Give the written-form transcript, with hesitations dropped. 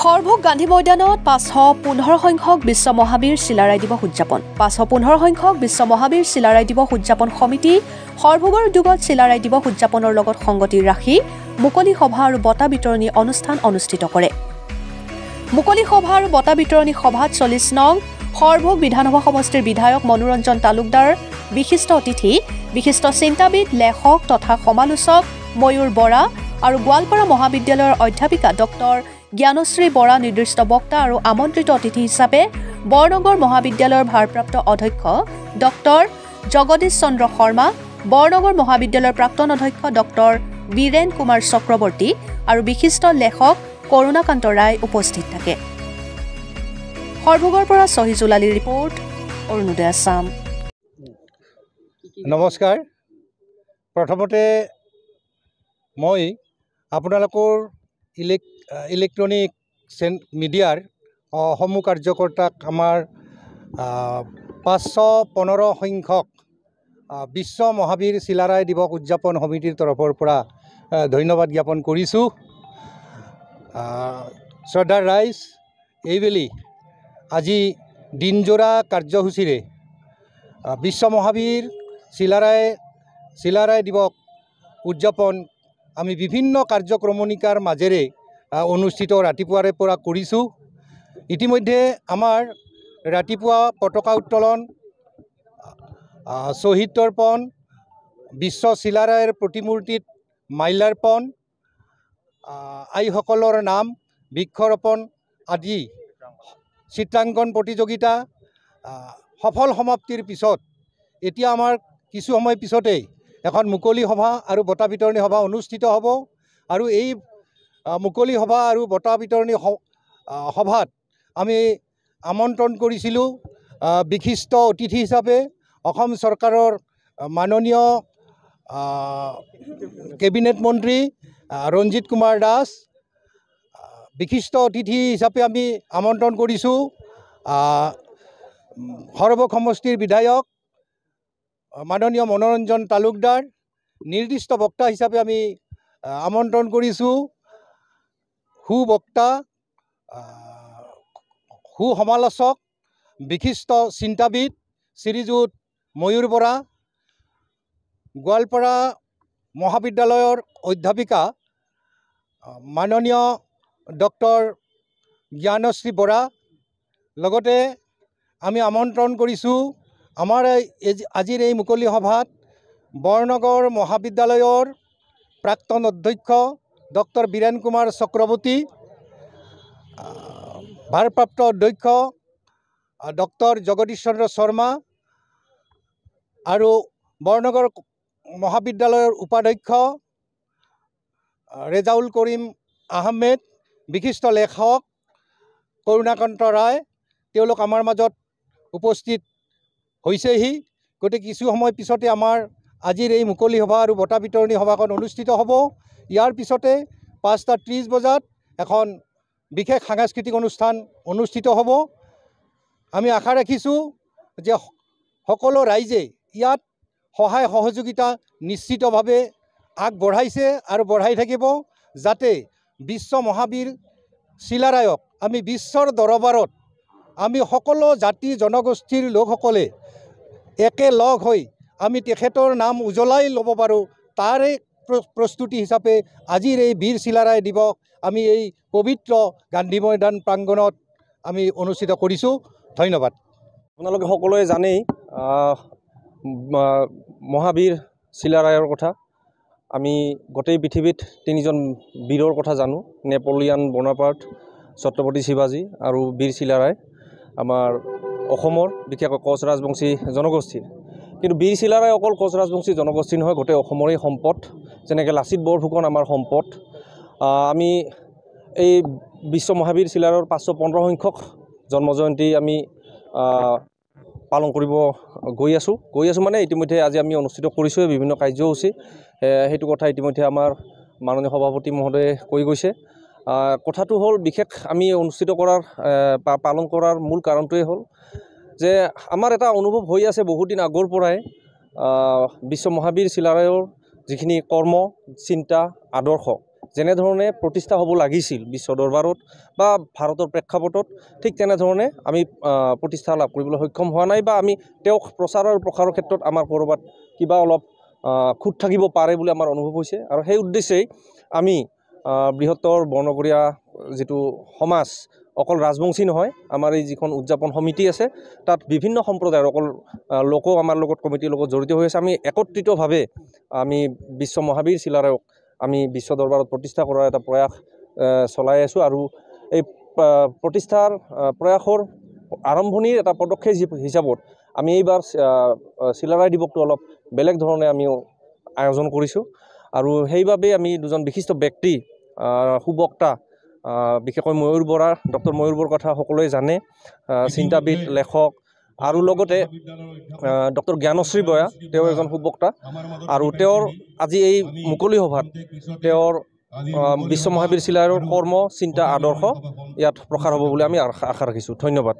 সৰভোগ গান্ধী ময়দানত 515 সংখ্যক বিশ্ব মহাবীৰ চিলাৰায় দিৱস উদযাপন 515 সংখ্যক বিশ্ব মহাবীৰ চিলাৰায় দিৱস উদযাপন সমিতি সৰভোগৰ উদ্যোগত চিলাৰায় দিৱস উদযাপনৰ লগত সংগতি ৰাখি মুকলি সভা আৰু বঁটা বিতৰণী অনুষ্ঠান অনুষ্ঠিত কৰে। মুকলি সভা আৰু বঁটা বিতৰণী সভাত 40 নং সৰভোগ বিধানসভা সমষ্টিৰ বিধায়ক মনোৰঞ্জন তালুকদাৰ, বিশিষ্ট অতিথি বিশিষ্ট চিন্তাবিদ, লেখক তথা সমালোচক ময়ূৰ বৰা আৰু গোৱালপাৰা মহাবিদ্যালয়ৰ অধ্যাপিকা ডক্টৰ জ্ঞানশ্ৰী বৰা নিৰ্দিষ্ট বক্তা আৰু আমন্ত্ৰিত অতিথি হিচাপে বৰনগৰ মহাবিদ্যালয়ৰ ভাৰপ্ৰাপ্ত অধ্যক্ষ ডক্টৰ জগদীশ চন্দ্ৰ শৰ্মা, বৰনগৰ মহাবিদ্যালয়ৰ প্ৰাক্তন অধ্যক্ষ ডক্টৰ বীৰেন কুমাৰ চক্ৰৱৰ্তী আৰু বিশিষ্ট লেখক কৰুণাকান্ত ৰায় উপস্থিত থাকে। সৰভোগৰ পৰা সহিজুল আলীৰ ৰিপৰ্ট, অৰুণোদয় আছাম। নমস্কাৰ। প্ৰথমতে মই আপোনালোকৰ ইলেক্ট্ৰনিক মিডিয়াৰ সমূহ কাৰ্যকৰ্তাক আমাৰ 515 সংখ্যক বিশ্ব মহাবীৰ চিলাৰায় দিৱস উদযাপন সমিতিৰ তৰফৰ পৰা ধন্যবাদ জ্ঞাপন কৰিছোঁ। শ্ৰদ্ধাৰ ৰাইজ, এইবেলি আজি দিনজোৰা কাৰ্যসূচীৰে বিশ্ব মহাবীৰ চিলাৰায় দিৱস উদযাপন আমি বিভিন্ন কাৰ্যক্ৰমণিকাৰ মাজেৰে অনুষ্ঠিত ৰাতিপুৱাৰে পৰা কৰিছোঁ। ইতিমধ্যে আমাৰ ৰাতিপুৱা পতাকা উত্তোলন, শ্বহীদ তৰ্পণ, বিশ্ব চিলাৰায়ৰ প্ৰতিমূৰ্তিত মাল্যাৰ্পণ, আইসকলৰ নাম বৃক্ষৰোপণ আদি চিত্ৰাংকন প্ৰতিযোগিতা সফল সমাপ্তিৰ পিছত এতিয়া আমাৰ কিছু সময় পিছতেই এখন মুকলি সভা আৰু বঁটা বিতৰণী সভা অনুষ্ঠিত হ'ব। আৰু এই মুকলি সভা আৰু বঁটা বিতৰণী সভাত আমি আমন্ত্ৰণ কৰিছিলোঁ বিশিষ্ট অতিথি হিচাপে অসম চৰকাৰৰ মাননীয় কেবিনেট মন্ত্ৰী ৰঞ্জিত কুমাৰ দাস, বিশিষ্ট অতিথি হিচাপে আমি আমন্ত্ৰণ কৰিছোঁ সৰভোগ সমষ্টিৰ বিধায়ক মাননীয় মনোৰঞ্জন তালুকদাৰ, নিৰ্দিষ্ট বক্তা হিচাপে আমি আমন্ত্ৰণ কৰিছোঁ সুবক্তা, সুসমালোচক, বিশিষ্ট চিন্তাবিদ শ্ৰীযুত ময়ূৰ বৰা, গোৱালপাৰা মহাবিদ্যালয়ৰ অধ্যাপিকা মাননীয় ডক্টৰ জ্ঞানশ্ৰী বৰা, লগতে আমি আমন্ত্ৰণ কৰিছোঁ আমাৰ আজিৰ এই মুকলি সভাত বৰনগৰ মহাবিদ্যালয়ৰ প্ৰাক্তন অধ্যক্ষ ডক্টৰ বীৰেন কুমাৰ চক্ৰৱৰ্তী, ভাৰপ্ৰাপ্ত অধ্যক্ষ ডক্টৰ জগদীশ চন্দ্ৰ শৰ্মা আৰু বৰনগৰ মহাবিদ্যালয়ৰ উপাধ্যক্ষ ৰেজাউল কৰিম আহমেদ, বিশিষ্ট লেখক কৰুণাকান্ত ৰায়, তেওঁলোক আমাৰ মাজত উপস্থিত হৈছেহি। গতিকে কিছু সময় পিছতে আমাৰ আজিৰ এই মুকলি সভা আৰু বঁটা বিতৰণী সভাখন অনুষ্ঠিত হ'ব। ইয়াৰ পিছতে 5:30 বজাত এখন বিশেষ সাংস্কৃতিক অনুষ্ঠান অনুষ্ঠিত হ'ব। আমি আশা ৰাখিছোঁ যে সকলো ৰাইজে ইয়াত সহায় সহযোগিতা নিশ্চিতভাৱে আগবঢ়াইছে আৰু বঢ়াই থাকিব, যাতে বিশ্ব মহাবীৰ চিলাৰায়ক আমি বিশ্বৰ দৰবাৰত আমি সকলো জাতি জনগোষ্ঠীৰ লোকসকলে একেলগ হৈ আমি তেখেতৰ নাম উজ্বলাই ল'ব পাৰোঁ। তাৰে প্ৰস্তুতি হিচাপে আজিৰ এই বীৰ চিলাৰায় দিৱস আমি এই পবিত্ৰ গান্ধী ময়দান প্ৰাংগণত আমি অনুষ্ঠিত কৰিছোঁ। ধন্যবাদ। আপোনালোকে সকলোৱে জানেই মহাবীৰ চিলাৰায়ৰ কথা। আমি গোটেই পৃথিৱীত তিনিজন বীৰৰ কথা জানো, নেপোলিয়ান বনাপাৰ্ট, ছত্ৰপতি শিৱাজী আৰু বীৰ চিলাৰায় আমাৰ অসমৰ, বিশেষকৈ কোচ ৰাজবংশী জনগোষ্ঠীৰ। কিন্তু বীৰ চিলাৰায় অকল কোচ ৰাজবংশী জনগোষ্ঠী নহয়, গোটেই অসমৰে সম্পদ। যেনেকৈ লাচিত বৰফুকন আমাৰ সম্পদ। আমি এই বিশ্ব মহাবীৰ চিলাৰায়ৰ 515 সংখ্যক জন্মজয়ন্তী আমি পালন কৰিব গৈ আছোঁ মানে ইতিমধ্যে আজি আমি অনুষ্ঠিত কৰিছোঁৱে বিভিন্ন কাৰ্যসূচী। সেইটো কথা ইতিমধ্যে আমাৰ মাননীয় সভাপতি মহোদয়ে কৈ গৈছে। কথাটো হ'ল বিশেষ আমি অনুষ্ঠিত কৰাৰ পালন কৰাৰ মূল কাৰণটোৱে হ'ল যে আমাৰ এটা অনুভৱ হৈ আছে বহুদিন আগৰ পৰাই বিশ্ব মহাবীৰ চিলাৰায়ৰ যিখিনি কৰ্ম, চিন্তা, আদৰ্শ যেনেধৰণে প্ৰতিষ্ঠা হ'ব লাগিছিল বিশ্ব দৰবাৰত বা ভাৰতৰ প্ৰেক্ষাপটত, ঠিক তেনেধৰণে আমি প্ৰতিষ্ঠা লাভ কৰিবলৈ সক্ষম হোৱা নাই, বা আমি তেওঁক প্ৰচাৰ আৰু প্ৰসাৰৰ ক্ষেত্ৰত আমাৰ ক'ৰবাত কিবা অলপ খুঁত থাকিব পাৰে বুলি আমাৰ অনুভৱ হৈছে। আৰু সেই উদ্দেশ্যেই আমি বৃহত্তৰ বৰ্ণকৰীয়া যিটো সমাজ, অকল ৰাজবংশী নহয়, আমাৰ এই যিখন উদযাপন সমিতি আছে তাত বিভিন্ন সম্প্ৰদায়ৰ অকল লোকো আমাৰ লগত কমিটিৰ লগত জড়িত হৈ আছে। আমি একত্ৰিতভাৱে আমি বিশ্ব মহাবীৰ চিলাৰায়ক আমি বিশ্ব দৰবাৰত প্ৰতিষ্ঠা কৰাৰ এটা প্ৰয়াস চলাই আছোঁ। আৰু এই প্ৰতিষ্ঠাৰ প্ৰয়াসৰ আৰম্ভণিৰ এটা পদক্ষেপ হিচাপত আমি এইবাৰ চিলাৰায় দিৱসটো অলপ বেলেগ ধৰণে আমি আয়োজন কৰিছোঁ। আৰু সেইবাবে আমি দুজন বিশিষ্ট ব্যক্তি, সুবক্তা, বিশেষকৈ ময়ূৰ বৰা, ডক্টৰ ময়ূৰ বৰাৰ কথা সকলোৱে জানে, চিন্তাবিদ, লেখক, আৰু লগতে ডক্টৰ জ্ঞানশ্ৰী বৰা, তেওঁ এজন সুবক্তা। আৰু তেওঁৰ আজি এই মুকলি সভাত তেওঁৰ বিশ্ব মহাবীৰ চিলাৰায়ৰ কৰ্ম, চিন্তা, আদৰ্শ ইয়াত প্ৰসাৰ হ'ব বুলি আমি আশা ৰাখিছোঁ। ধন্যবাদ।